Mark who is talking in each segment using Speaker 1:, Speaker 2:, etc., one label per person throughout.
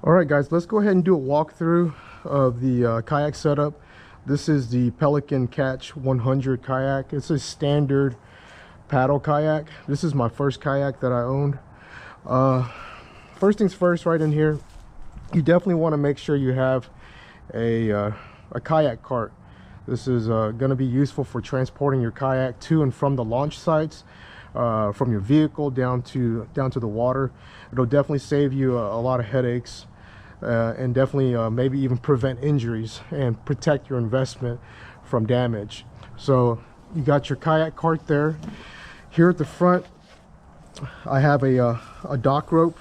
Speaker 1: All right, guys, let's go ahead and do a walkthrough of the kayak setup. This is the Pelican Catch 100 kayak. It's a standard paddle kayak. This is my first kayak that I owned. First things first, right in here, you definitely want to make sure you have a kayak cart. This is going to be useful for transporting your kayak to and from the launch sites, from your vehicle down to the water. It'll definitely save you a lot of headaches. And definitely maybe even prevent injuries and protect your investment from damage. So you got your kayak cart there. Here at the front, I have a dock rope,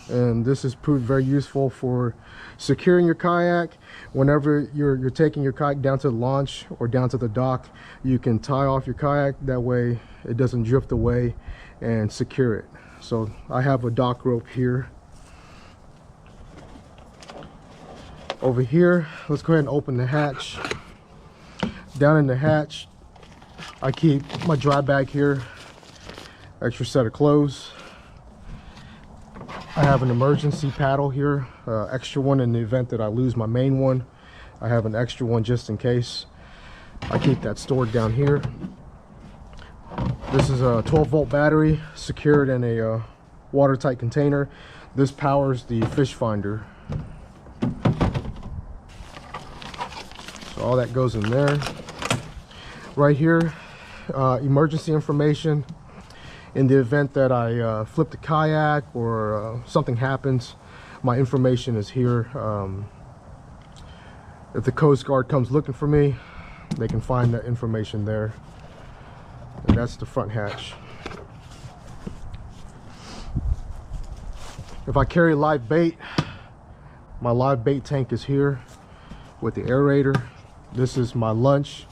Speaker 1: and this has proved very useful for securing your kayak. Whenever you're taking your kayak down to the launch or down to the dock, you can tie off your kayak. That way it doesn't drift away, and secure it. So I have a dock rope here. Over here, let's go ahead and open the hatch. Down in the hatch, I keep my dry bag here, extra set of clothes. I have an emergency paddle here, extra one in the event that I lose my main one. I have an extra one just in case. I keep that stored down here. This is a 12-volt battery secured in a watertight container. This powers the fish finder. All that goes in there. Right here, emergency information. In the event that I flip the kayak or something happens, my information is here. If the Coast Guard comes looking for me, they can find that information there. And that's the front hatch. If I carry live bait, my live bait tank is here with the aerator. This is my lunch.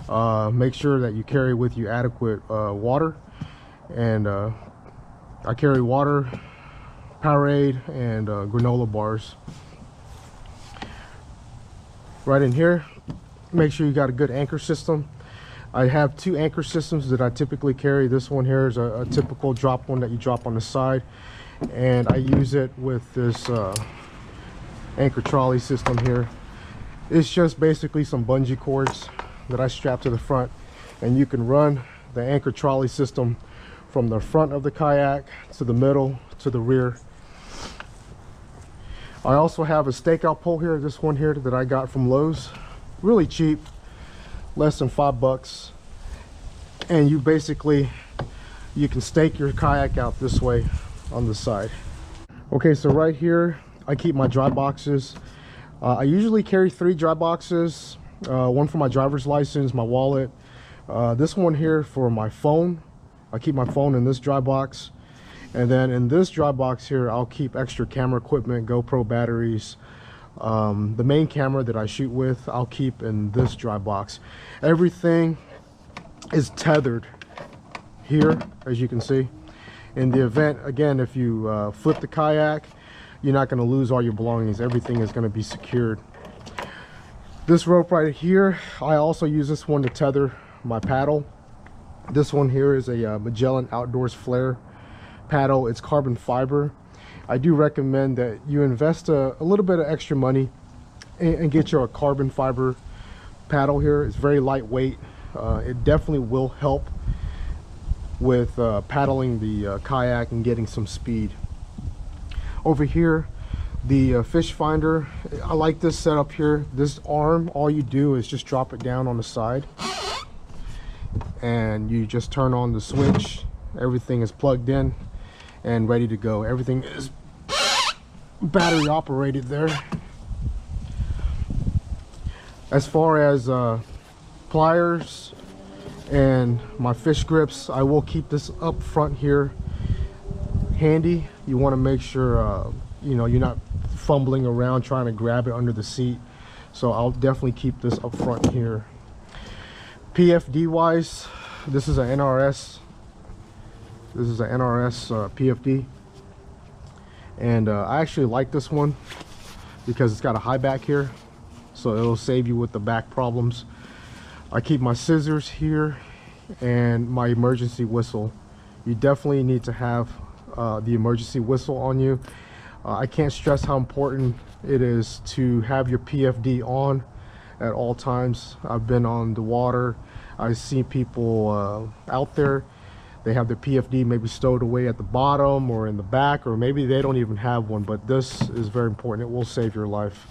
Speaker 1: Make sure that you carry with you adequate water, and I carry water, Powerade, and granola bars. Right in here, make sure you got a good anchor system. I have two anchor systems that I typically carry. This one here is a typical drop one that you drop on the side, and I use it with this anchor trolley system here. It's just basically some bungee cords that I strap to the front, and you can run the anchor trolley system from the front of the kayak to the middle to the rear. I also have a stakeout pole here, this one here that I got from Lowe's, really cheap, less than $5, and you can stake your kayak out this way on the side. Okay, so right here I keep my dry boxes. I usually carry 3 dry boxes, one for my driver's license, my wallet, this one here for my phone. I keep my phone in this dry box, and then in this dry box here I'll keep extra camera equipment, GoPro batteries. The main camera that I shoot with I'll keep in this dry box. Everything is tethered here, as you can see. In the event, again, if you flip the kayak, you're not going to lose all your belongings. Everything is going to be secured. This rope right here, I also use this one to tether my paddle. This one here is a Magellan Outdoors Flare paddle. It's carbon fiber. I do recommend that you invest a little bit of extra money and get your carbon fiber paddle here. It's very lightweight. It definitely will help with paddling the kayak and getting some speed. Over here, the fish finder, I like this setup here. This arm, all you do is just drop it down on the side, and you just turn on the switch. Everything is plugged in and ready to go. Everything is battery operated there. As far as pliers and my fish grips, I will keep this up front here handy. You want to make sure you know, you're not fumbling around trying to grab it under the seat, so I'll definitely keep this up front here. PFD wise, this is an NRS. This is an NRS PFD, and I actually like this one because it's got a high back here, so it'll save you with the back problems. I keep my scissors here and my emergency whistle. You definitely need to have the emergency whistle on you. I can't stress how important it is to have your PFD on at all times. I've been on the water. I see people out there, they have their PFD maybe stowed away at the bottom or in the back, or maybe they don't even have one, but this is very important. It will save your life.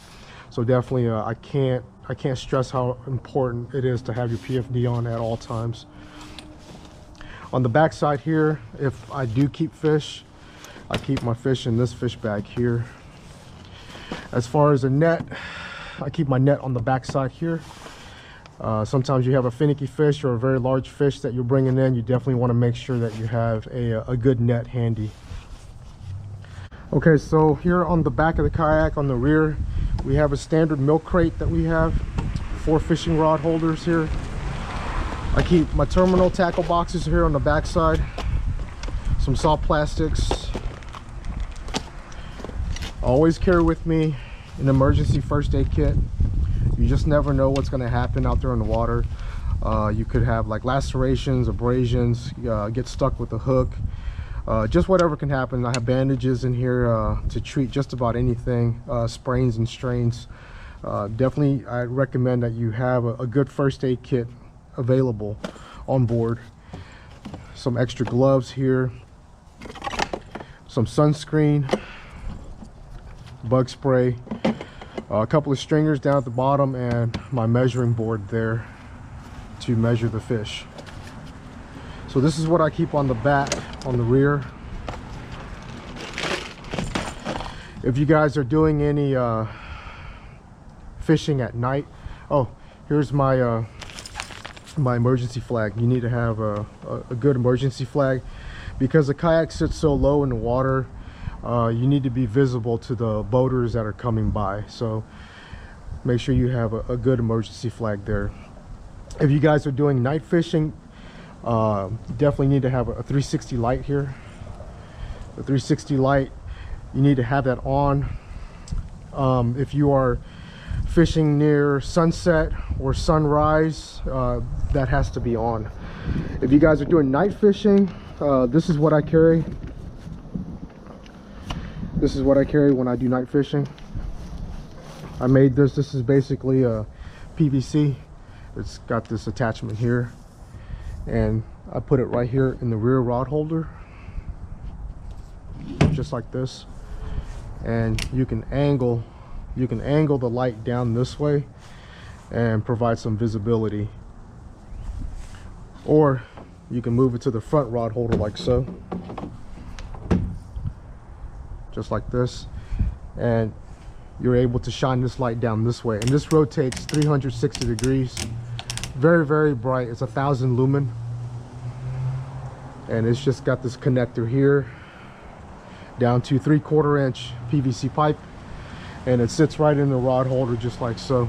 Speaker 1: So definitely I can't stress how important it is to have your PFD on at all times. On the back side here, if I do keep fish, I keep my fish in this fish bag here. As far as a net, I keep my net on the back side here. Sometimes you have a finicky fish or a very large fish that you're bringing in. You definitely want to make sure that you have a good net handy. Okay, so here on the back of the kayak on the rear, we have a standard milk crate that we have, 4 fishing rod holders here. I keep my terminal tackle boxes here on the back side, some soft plastics. Always carry with me an emergency first aid kit. You just never know what's going to happen out there in the water. You could have like lacerations, abrasions, get stuck with a hook, just whatever can happen. I have bandages in here to treat just about anything, sprains and strains. Definitely I recommend that you have a good first aid kit available on board. Some extra gloves here, some sunscreen, bug spray, a couple of stringers down at the bottom, and my measuring board there to measure the fish. So this is what I keep on the back, on the rear. If you guys are doing any fishing at night, oh, here's my my emergency flag. You need to have a good emergency flag because the kayak sits so low in the water. You need to be visible to the boaters that are coming by, so make sure you have a good emergency flag there. If you guys are doing night fishing, definitely need to have a 360 light here. The 360 light, you need to have that on. If you are fishing near sunset or sunrise, that has to be on. If you guys are doing night fishing, this is what I carry. This is what I carry when I do night fishing. I made this. This is basically a PVC. It's got this attachment here, and I put it right here in the rear rod holder, just like this. And you can angle the light down this way and provide some visibility, or you can move it to the front rod holder like so, just like this, and you're able to shine this light down this way, and this rotates 360 degrees. Very, very bright. It's 1,000 lumen, and it's just got this connector here down to 3/4 inch PVC pipe, and it sits right in the rod holder just like so.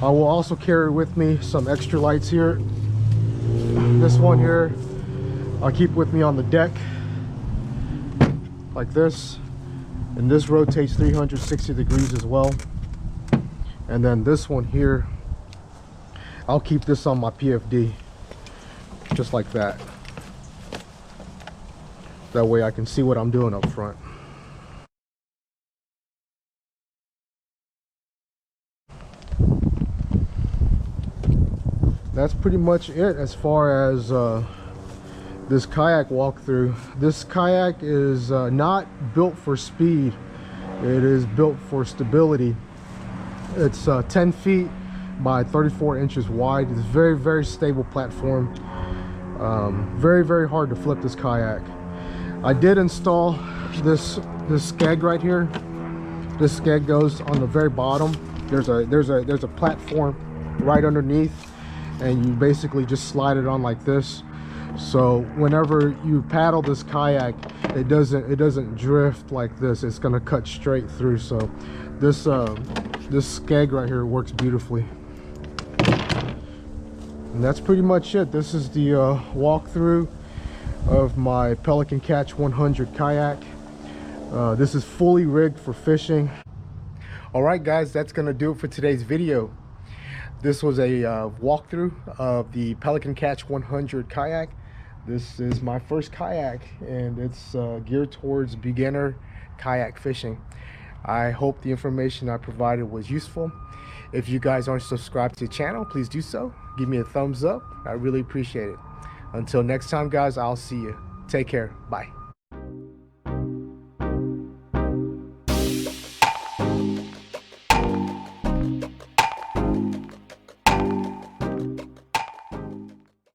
Speaker 1: I will also carry with me some extra lights here. This one here I'll keep with me on the deck like this, and this rotates 360 degrees as well. And then this one here, I'll keep this on my PFD just like that. That way I can see what I'm doing up front. That's pretty much it as far as this kayak walkthrough. This kayak is not built for speed. It is built for stability. It's 10 feet by 34 inches wide. It's very, very stable platform. Very, very hard to flip this kayak. I did install this skeg right here. This skeg goes on the very bottom. There's a platform right underneath, and you basically just slide it on like this. So whenever you paddle this kayak, it doesn't drift like this. It's gonna cut straight through. So this skeg right here works beautifully. And that's pretty much it. This is the walkthrough of my Pelican Catch 100 kayak. This is fully rigged for fishing. All right, guys, that's gonna do it for today's video. This was a walkthrough of the Pelican Catch 100 kayak. This is my first kayak, and it's geared towards beginner kayak fishing. I hope the information I provided was useful. If you guys aren't subscribed to the channel, please do so. Give me a thumbs up. I really appreciate it. Until next time, guys, I'll see you. Take care. Bye.